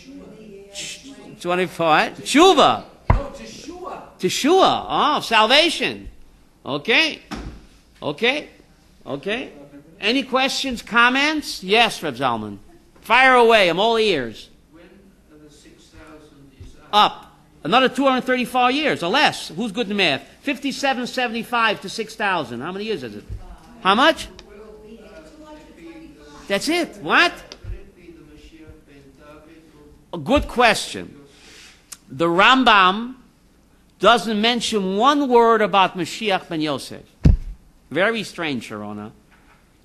A: 24. Tshuva.
B: No, Teshua.
A: Teshua. Oh, salvation. Okay. Any questions, comments? Yes, Reb Zalman. Fire away. I'm all ears.
D: When the 6,000 is
A: Up. Another 234 years or less. Who's good in math? 5775 to 6,000. How many years is it? How much? That's it. What?
D: Could it be the Mashiach ben David?
A: A good question. The Rambam doesn't mention one word about Mashiach ben Yosef. Very strange, Sharona.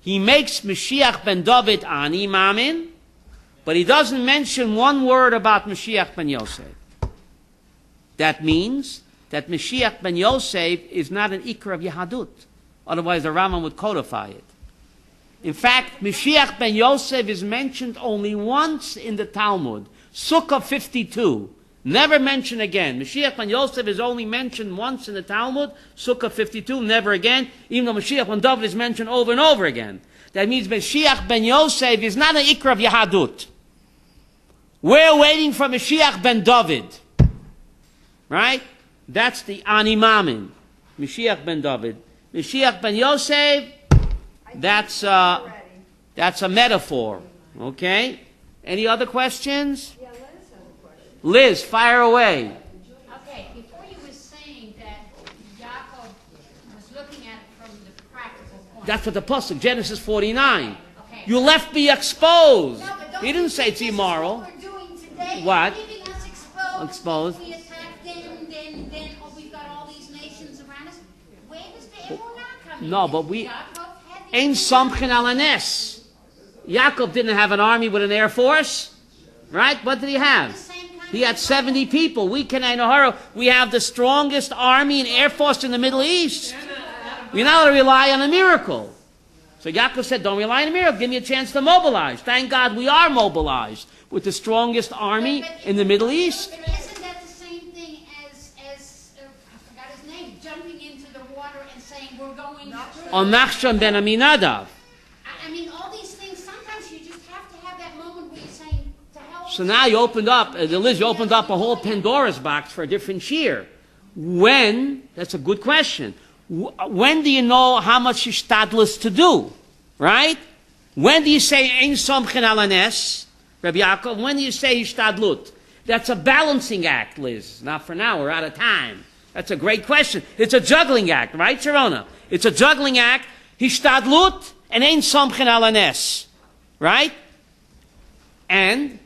A: He makes Mashiach ben David ani mamin, but he doesn't mention one word about Mashiach ben Yosef. That means that Mashiach ben Yosef is not an ikra of Yahadut. Otherwise, the Rambam would codify it. In fact, Mashiach ben Yosef is mentioned only once in the Talmud. Sukkah 52. Never mentioned again. Mashiach ben Yosef is only mentioned once in the Talmud. Sukkah 52, never again. Even though Mashiach ben David is mentioned over and over again. That means Mashiach ben Yosef is not an ikra of Yahadut. We're waiting for Mashiach ben David. Right? That's the Animamin. Mashiach ben David. Mashiach ben Yosef, that's a metaphor. Okay? Any other questions?
C: Yeah, Liz has a question.
A: Liz, fire away.
H: Okay, before you were saying that Yaakov was looking at it from the practical point.
A: That's what the pasuk, Genesis 49.
H: Okay.
A: You left me exposed.
H: No, but don't
A: He
H: you
A: didn't say
H: think
A: it's
H: this is
A: immoral.
H: what we're doing today?
A: What?
H: Leaving us exposed.
A: Exposed.
H: We attack them, then we've got all these nations around us. Where was the Emunah coming
A: No,
H: in?
A: but we-
H: Yaakov had the
A: Ein
H: Emunah.
A: samchen al hanes. Yaakov didn't have an army with an air force. Right? What did he have?
H: The same kind
A: He
H: of
A: had 70 people. We have the strongest army and air force in the Middle East. We're not going to rely on a miracle. So Yaakov said, don't rely on a miracle. Give me a chance to mobilize. Thank God we are mobilized with the strongest army in the Middle East.
H: But isn't that the same thing as I forgot his name, jumping into the water and saying we're going
A: On Nachshon ben Aminadav.
H: I mean, all these things, sometimes you just have to have that moment where you're saying, to hell.
A: So now you opened up, Liz, you opened up a whole Pandora's box for a different shear. When, that's a good question, when do you know how much ishtadlus to do? Right? When do you say ein somchen al hanes, Rabbi Yaakov? When do you say ishtadlut? That's a balancing act, Liz. Now for now, we're out of time. That's a great question. It's a juggling act, right, Sharona? It's a juggling act. Ishtadlut and ein somchen al hanes. Right? And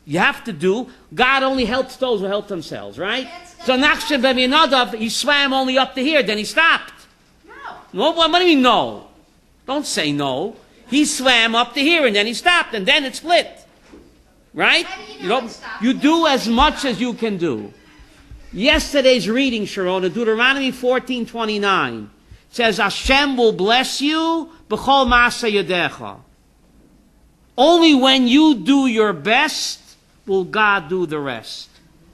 A: you have to do, God only helps those who help themselves, right? So Nachshon ben Aminadav, he swam only up to here, then he stopped. No. What do you mean no? Don't say no. He swam up to here and then he stopped and then it split. Right?
H: How do you know it stopped?
A: You do as much as you can do. Yesterday's reading, Sharon, Deuteronomy 14:29 says, Hashem will bless you b'chol ma'aseh yadecha. Only when you do your best will God do the rest.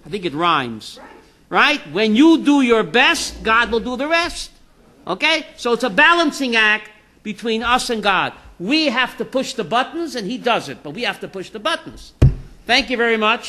A: I think it rhymes. Right? When you do your best, God will do the rest. Okay? So it's a balancing act between us and God. We have to push the buttons and He does it, but we have to push the buttons. Thank you very much.